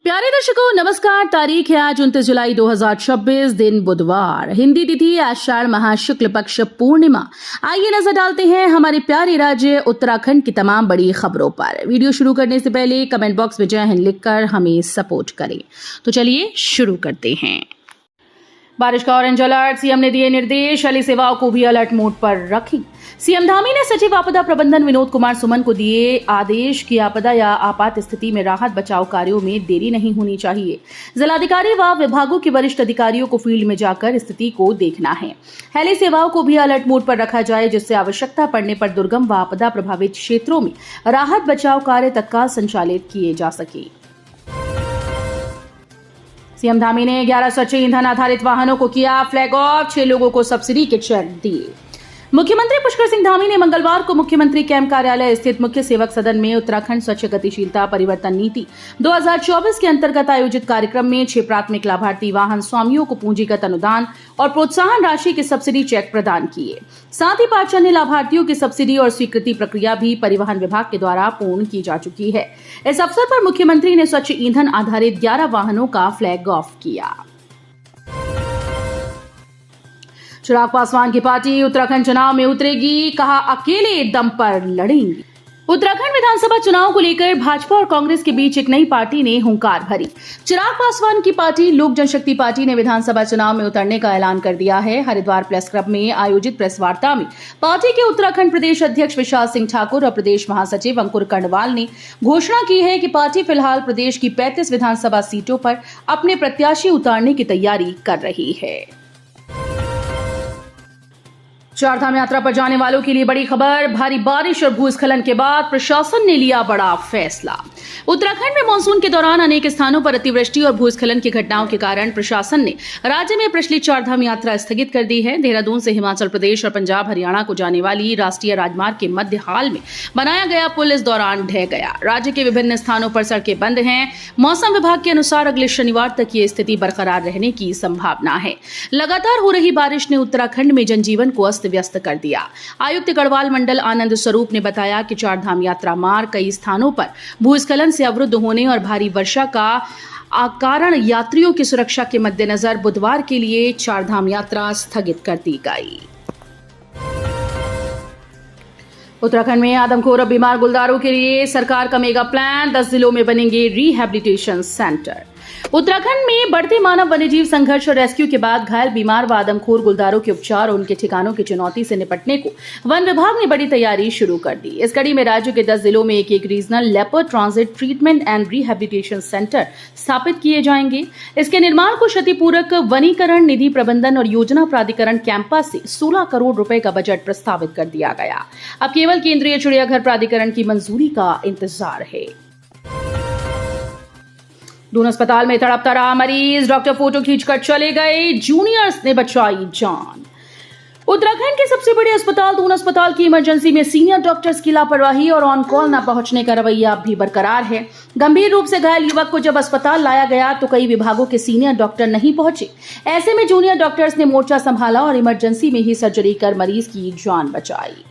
प्यारे दर्शकों नमस्कार। तारीख है आज 29 जुलाई 2026, दिन बुधवार, हिंदी तिथि आषाढ़ माह शुक्ल पक्ष पूर्णिमा। आइए नजर डालते हैं हमारे प्यारे राज्य उत्तराखंड की तमाम बड़ी खबरों पर। वीडियो शुरू करने से पहले कमेंट बॉक्स में जय हिंद लिखकर हमें सपोर्ट करें। तो चलिए शुरू करते हैं। बारिश का ऑरेंज अलर्ट, सीएम ने दिए निर्देश, हेली सेवाओं को भी अलर्ट मोड पर रखें। सीएम धामी ने सचिव आपदा प्रबंधन विनोद कुमार सुमन को दिए आदेश कि आपदा या आपात स्थिति में राहत बचाव कार्यों में देरी नहीं होनी चाहिए। जिलाधिकारी व विभागों के वरिष्ठ अधिकारियों को फील्ड में जाकर स्थिति को देखना है। हेली सेवाओं को भी अलर्ट मोड पर रखा जाए, जिससे आवश्यकता पड़ने पर दुर्गम व आपदा प्रभावित क्षेत्रों में राहत बचाव कार्य तत्काल संचालित किए जा सके। सीएम धामी ने 11 स्वच्छ ईंधन आधारित वाहनों को किया फ्लैग ऑफ, 6 लोगों को सब्सिडी के चेक दिए। मुख्यमंत्री पुष्कर सिंह धामी ने मंगलवार को मुख्यमंत्री कैंप कार्यालय स्थित मुख्य सेवक सदन में उत्तराखंड स्वच्छ गतिशीलता परिवर्तन नीति 2024 के अंतर्गत आयोजित कार्यक्रम में 6 प्राथमिक लाभार्थी वाहन स्वामियों को पूंजीगत अनुदान और प्रोत्साहन राशि के सब्सिडी चेक प्रदान किए। साथ ही 5 अन्य लाभार्थियों की सब्सिडी और स्वीकृति प्रक्रिया भी परिवहन विभाग के द्वारा पूर्ण की जा चुकी है। इस अवसर पर मुख्यमंत्री ने स्वच्छ ईंधन आधारित 11 वाहनों का फ्लैग ऑफ किया। चिराग पासवान की पार्टी उत्तराखंड चुनाव में उतरेगी, कहा अकेले दम पर लड़ेंगी। उत्तराखंड विधानसभा चुनाव को लेकर भाजपा और कांग्रेस के बीच एक नई पार्टी ने हुंकार भरी। चिराग पासवान की पार्टी लोक जनशक्ति पार्टी ने विधानसभा चुनाव में उतरने का ऐलान कर दिया है। हरिद्वार प्रेस क्लब में आयोजित प्रेस वार्ता में पार्टी के उत्तराखंड प्रदेश अध्यक्ष विशाल सिंह ठाकुर और प्रदेश महासचिव अंकुर कर्णवाल ने घोषणा की है कि पार्टी फिलहाल प्रदेश की 35 विधानसभा सीटों पर अपने प्रत्याशी उतारने की तैयारी कर रही है। चारधाम यात्रा पर जाने वालों के लिए बड़ी खबर, भारी बारिश और भूस्खलन के बाद प्रशासन ने लिया बड़ा फैसला। उत्तराखंड में मानसून के दौरान अनेक स्थानों पर अतिवृष्टि और भूस्खलन की घटनाओं के कारण प्रशासन ने राज्य में प्रचलित चारधाम यात्रा स्थगित कर दी है। देहरादून से हिमाचल प्रदेश और पंजाब हरियाणा को जाने वाली राष्ट्रीय राजमार्ग के मध्य हाल में बनाया गया पुल इस दौरान ढह गया। राज्य के विभिन्न स्थानों पर सड़कें बंद हैं। मौसम विभाग के अनुसार अगले शनिवार तक ये स्थिति बरकरार रहने की संभावना है। लगातार हो रही बारिश ने उत्तराखंड में जनजीवन को व्यस्त कर दिया। आयुक्त गढ़वाल मंडल आनंद स्वरूप ने बताया कि चारधाम यात्रा मार्ग कई स्थानों पर भूस्खलन से अवरुद्ध होने और भारी वर्षा का कारण यात्रियों की सुरक्षा के मद्देनजर बुधवार के लिए चारधाम यात्रा स्थगित कर दी गई। उत्तराखंड में आदमखोर और बीमार गुलदारों के लिए सरकार का मेगा प्लान, 10 जिलों में बनेंगे रिहैबिलिटेशन सेंटर। उत्तराखंड में बढ़ते मानव वन्यजीव संघर्ष और रेस्क्यू के बाद घायल, बीमार व आदमखोर गुलदारों के उपचार और उनके ठिकानों की चुनौती से निपटने को वन विभाग ने बड़ी तैयारी शुरू कर दी। इस कड़ी में राज्य के 10 जिलों में एक regional leopard transit treatment and rehabilitation centre स्थापित किए जाएंगे। इसके निर्माण को क्षतिपूरक वनीकरण निधि प्रबंधन और योजना प्राधिकरण कैंपा से 16 करोड़ रुपए का बजट प्रस्तावित कर दिया गया। अब केवल केंद्रीय चिड़ियाघर प्राधिकरण की मंजूरी का इंतजार है। दून अस्पताल में तड़पता रहा मरीज, डॉक्टर फोटो खींचकर चले गए, जूनियर्स ने बचाई जान। उत्तराखंड के सबसे बड़े अस्पताल दून अस्पताल की इमरजेंसी में सीनियर डॉक्टर्स की लापरवाही और ऑन कॉल न पहुंचने का रवैया अब भी बरकरार है। गंभीर रूप से घायल युवक को जब अस्पताल लाया गया तो कई विभागों के सीनियर डॉक्टर नहीं पहुंचे। ऐसे में जूनियर डॉक्टर्स ने मोर्चा संभाला और इमरजेंसी में ही सर्जरी कर मरीज की जान बचाई।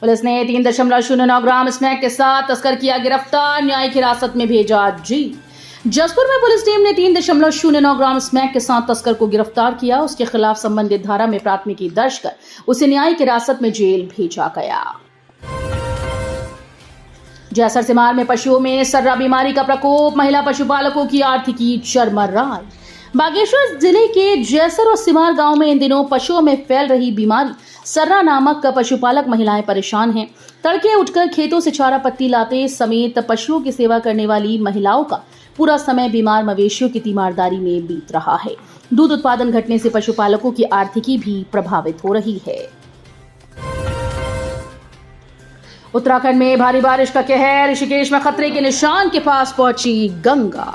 पुलिस ने 3.09 ग्राम स्मैक के साथ तस्कर किया गिरफ्तार, न्यायिक हिरासत में भेजा जेल। जसपुर में पुलिस टीम ने 3.09 ग्राम स्मैक के साथ तस्कर को गिरफ्तार किया। उसके खिलाफ संबंधित धारा में प्राथमिकी दर्ज कर उसे न्यायिक हिरासत में जेल भेजा गया। जैसर सिमार में पशुओं में सर्रा बीमारी का प्रकोप, महिला पशुपालकों की आर्थिकी चरमराई। बागेश्वर जिले के जैसर और सिमार गांव में इन दिनों पशुओं में फैल रही बीमारी सर्रा नामक पशुपालक महिलाएं परेशान हैं। तड़के उठकर खेतों से चारा पत्ती लाते समेत पशुओं की सेवा करने वाली महिलाओं का पूरा समय बीमार मवेशियों की तीमारदारी में बीत रहा है। दूध उत्पादन घटने से पशुपालकों की आर्थिकी भी प्रभावित हो रही है। उत्तराखंड में भारी बारिश का कहर, ऋषिकेश में खतरे के निशान के पास पहुंची गंगा।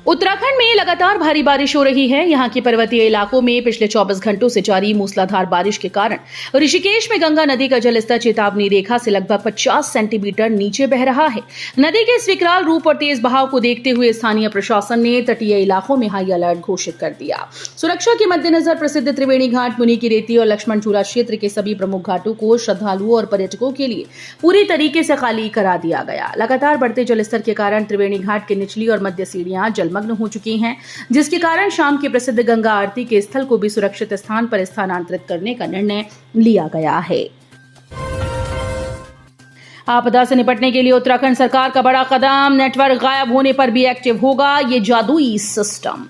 उत्तराखंड में लगातार भारी बारिश हो रही है। यहाँ के पर्वतीय इलाकों में पिछले 24 घंटों से जारी मूसलाधार बारिश के कारण ऋषिकेश में गंगा नदी का जलस्तर चेतावनी रेखा से लगभग 50 सेंटीमीटर नीचे बह रहा है। नदी के इस विकराल रूप और तेज बहाव को देखते हुए स्थानीय प्रशासन ने तटीय इलाकों में हाई अलर्ट घोषित कर दिया। सुरक्षा के मद्देनजर प्रसिद्ध त्रिवेणी घाट, मुनि की रेती और लक्ष्मण झूला क्षेत्र के सभी प्रमुख घाटों को श्रद्धालुओं और पर्यटकों के लिए पूरी तरीके से खाली करा दिया गया। लगातार बढ़ते जलस्तर के कारण त्रिवेणी घाट की निचली और मध्य सीढ़ियां जलमग्न हो चुकी हैं, जिसके कारण शाम की प्रसिद्ध गंगा आरती के स्थल को भी सुरक्षित स्थान पर स्थानांतरित करने का निर्णय लिया गया है। आपदा से निपटने के लिए उत्तराखंड सरकार का बड़ा कदम, नेटवर्क गायब होने पर भी एक्टिव होगा ये जादुई सिस्टम।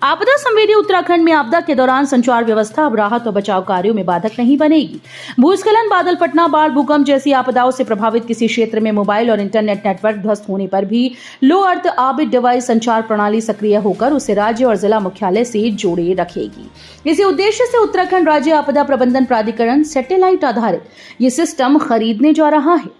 आपदा संवेदी उत्तराखंड में आपदा के दौरान संचार व्यवस्था अब राहत और बचाव कार्यों में बाधक नहीं बनेगी। भूस्खलन, बादल फटना, बाढ़, भूकंप जैसी आपदाओं से प्रभावित किसी क्षेत्र में मोबाइल और इंटरनेट नेटवर्क ध्वस्त होने पर भी लो अर्थ ऑर्बिट डिवाइस संचार प्रणाली सक्रिय होकर उसे राज्य और जिला मुख्यालय से जोड़े रखेगी। इसी उद्देश्य से उत्तराखंड राज्य आपदा प्रबंधन प्राधिकरण सैटेलाइट आधारित ये सिस्टम खरीदने जा रहा है।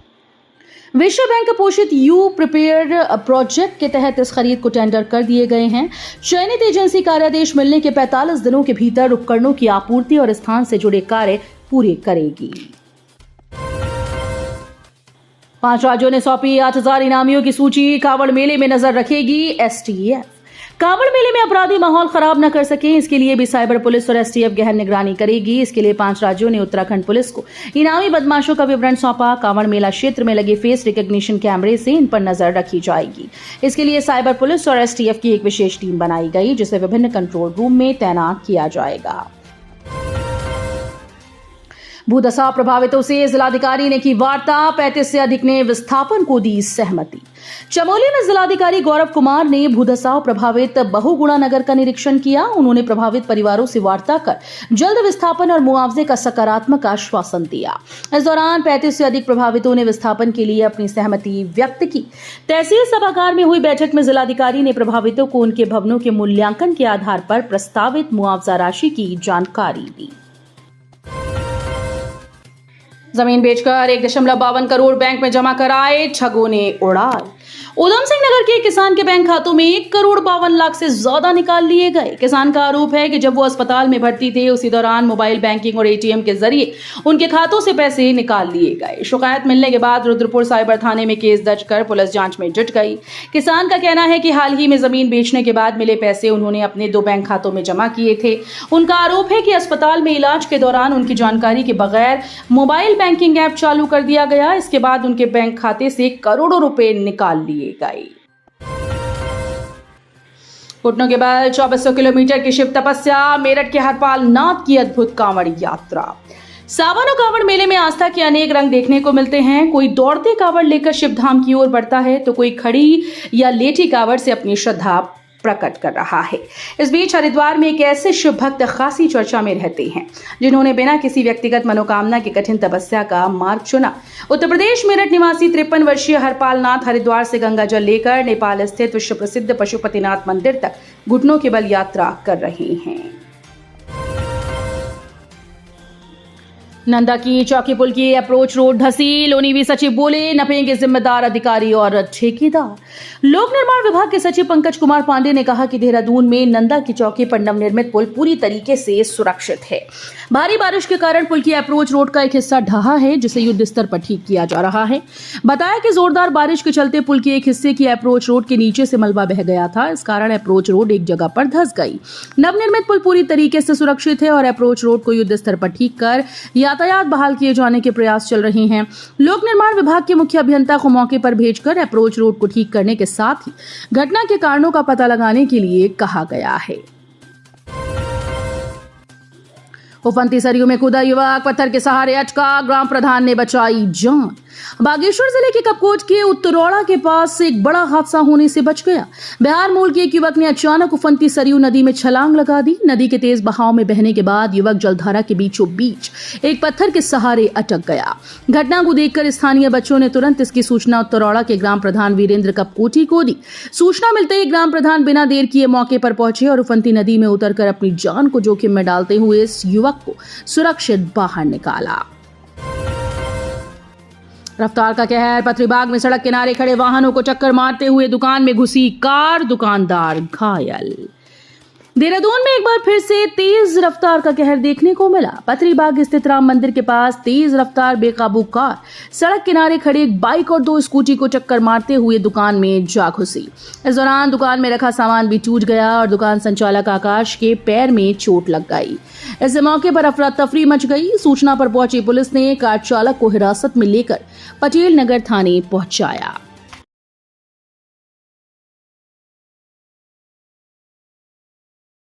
विश्व बैंक पोषित यू प्रिपेयर प्रोजेक्ट के तहत इस खरीद को टेंडर कर दिए गए हैं। चयनित एजेंसी कार्यादेश मिलने के 45 दिनों के भीतर उपकरणों की आपूर्ति और स्थान से जुड़े कार्य पूरे करेगी। 5 राज्यों ने सौंपी 8000 इनामियों की सूची, कांवड़ मेले में नजर रखेगी एसटीएफ। कांवड़ मेले में अपराधी माहौल खराब न कर सके, इसके लिए भी साइबर पुलिस और एसटीएफ गहन निगरानी करेगी। इसके लिए 5 राज्यों ने उत्तराखंड पुलिस को इनामी बदमाशों का विवरण सौंपा। कांवड़ मेला क्षेत्र में लगे फेस रिकॉग्निशन कैमरे से इन पर नजर रखी जाएगी। इसके लिए साइबर पुलिस और एसटीएफ की एक विशेष टीम बनाई गई, जिसे विभिन्न कंट्रोल रूम में तैनात किया जाएगा। भूदशा प्रभावितों से जिलाधिकारी ने की वार्ता, 35 से अधिक ने विस्थापन को दी सहमति। चमोली में जिलाधिकारी गौरव कुमार ने भूदशा प्रभावित बहुगुणा नगर का निरीक्षण किया। उन्होंने प्रभावित परिवारों से वार्ता कर जल्द विस्थापन और मुआवजे का सकारात्मक आश्वासन दिया। इस दौरान 35 से अधिक प्रभावितों ने विस्थापन के लिए अपनी सहमति व्यक्त की। तहसील सभागार में हुई बैठक में जिलाधिकारी ने प्रभावितों को उनके भवनों के मूल्यांकन के आधार पर प्रस्तावित मुआवजा राशि की जानकारी दी। जमीन बेचकर 1.52 करोड़ बैंक में जमा कराए ठगों ने उड़ाए। उधम सिंह नगर के किसान के बैंक खातों में 1,52,00,000 से ज्यादा निकाल लिए गए। किसान का आरोप है कि जब वो अस्पताल में भर्ती थे, उसी दौरान मोबाइल बैंकिंग और एटीएम के जरिए उनके खातों से पैसे निकाल लिए गए। शिकायत मिलने के बाद रुद्रपुर साइबर थाने में केस दर्ज कर पुलिस जांच में जुट गई। किसान का कहना है कि हाल ही में जमीन बेचने के बाद मिले पैसे उन्होंने अपने 2 बैंक खातों में जमा किए थे। उनका आरोप है कि अस्पताल में इलाज के दौरान उनकी जानकारी के बगैर मोबाइल बैंकिंग ऐप चालू कर दिया गया। इसके बाद उनके बैंक खाते से करोड़ों रुपए निकाल लिए गए। घुटनों के बल 2400 किलोमीटर की शिव तपस्या, मेरठ के हरपाल नाथ की अद्भुत कांवड़ यात्रा। सावन और कांवड़ मेले में आस्था के अनेक रंग देखने को मिलते हैं। कोई दौड़ते कांवड़ लेकर शिव धाम की ओर बढ़ता है, तो कोई खड़ी या लेटी कांवड़ से अपनी श्रद्धा प्रकट कर रहा है। इस बीच हरिद्वार में एक ऐसे शिव भक्त खासी चर्चा में रहते हैं जिन्होंने बिना किसी व्यक्तिगत मनोकामना की कठिन तपस्या का मार्ग चुना। उत्तर प्रदेश मेरठ निवासी 53 वर्षीय हरपाल नाथ हरिद्वार से गंगा जल लेकर नेपाल स्थित विश्व प्रसिद्ध पशुपतिनाथ मंदिर तक घुटनों के बल यात्रा कर रहे हैं। नंदा की चौकी पुल की अप्रोच रोड धसी, लोनीवी सचिव बोले नपेंगे जिम्मेदार अधिकारी और ठेकेदार। लोक निर्माण विभाग के सचिव पंकज कुमार पांडे ने कहा कि देहरादून में नंदा की चौकी पर नवनिर्मित पुल पूरी तरीके से सुरक्षित है। भारी बारिश के कारण पुल की अप्रोच रोड का एक हिस्सा ढहा है, जिसे युद्ध स्तर पर ठीक किया जा रहा है। बताया कि जोरदार बारिश के चलते पुल के एक हिस्से की अप्रोच रोड के नीचे से मलबा बह गया था। इस कारण अप्रोच रोड एक जगह पर धंस गई। नवनिर्मित पुल पूरी तरीके से सुरक्षित है और अप्रोच रोड को युद्ध स्तर पर ठीक कर यातायात बहाल किए जाने के प्रयास चल रहे हैं। लोक निर्माण विभाग के मुख्य अभियंता को मौके पर भेजकर अप्रोच रोड को ठीक करने के साथ ही घटना के कारणों का पता लगाने के लिए कहा गया है। उफनती सरयू में कूदा युवक, पत्थर के सहारे अटका, ग्राम प्रधान ने बचाई जान। बागेश्वर जिले के कपकोट के उत्तरौड़ा के पास एक बड़ा हादसा होने से बच गया। बिहार मूल के एक युवक ने अचानक उफनती सरयू नदी में छलांग लगा दी। नदी के तेज बहाव में बहने के बाद युवक जलधारा के बीचों बीच एक पत्थर के सहारे अटक गया। घटना को देखकर स्थानीय बच्चों ने तुरंत इसकी सूचना उत्तरौड़ा के ग्राम प्रधान वीरेंद्र कपकोटी को दी। सूचना मिलते ही ग्राम प्रधान बिना देर किए मौके पर पहुंचे और उफनती नदी में उतरकर अपनी जान को जोखिम में डालते हुए इस युवक को सुरक्षित बाहर निकाला। रफ्तार का कहर, पथरीबाग में सड़क किनारे खड़े वाहनों को चक्कर मारते हुए दुकान में घुसी कार, दुकानदार घायल। देहरादून में एक बार फिर से तेज रफ्तार का कहर देखने को मिला। पथरीबाग स्थित राम मंदिर के पास तेज रफ्तार बेकाबू कार सड़क किनारे खड़े एक बाइक और 2 स्कूटी को चक्कर मारते हुए दुकान में जा घुसी। इस दौरान दुकान में रखा सामान भी टूट गया और दुकान संचालक आकाश के पैर में चोट लग गई। इस मौके पर अफरा तफरी मच गई। सूचना पर पहुंची पुलिस ने कार चालक को हिरासत में लेकर पटेल नगर थाने पहुंचाया।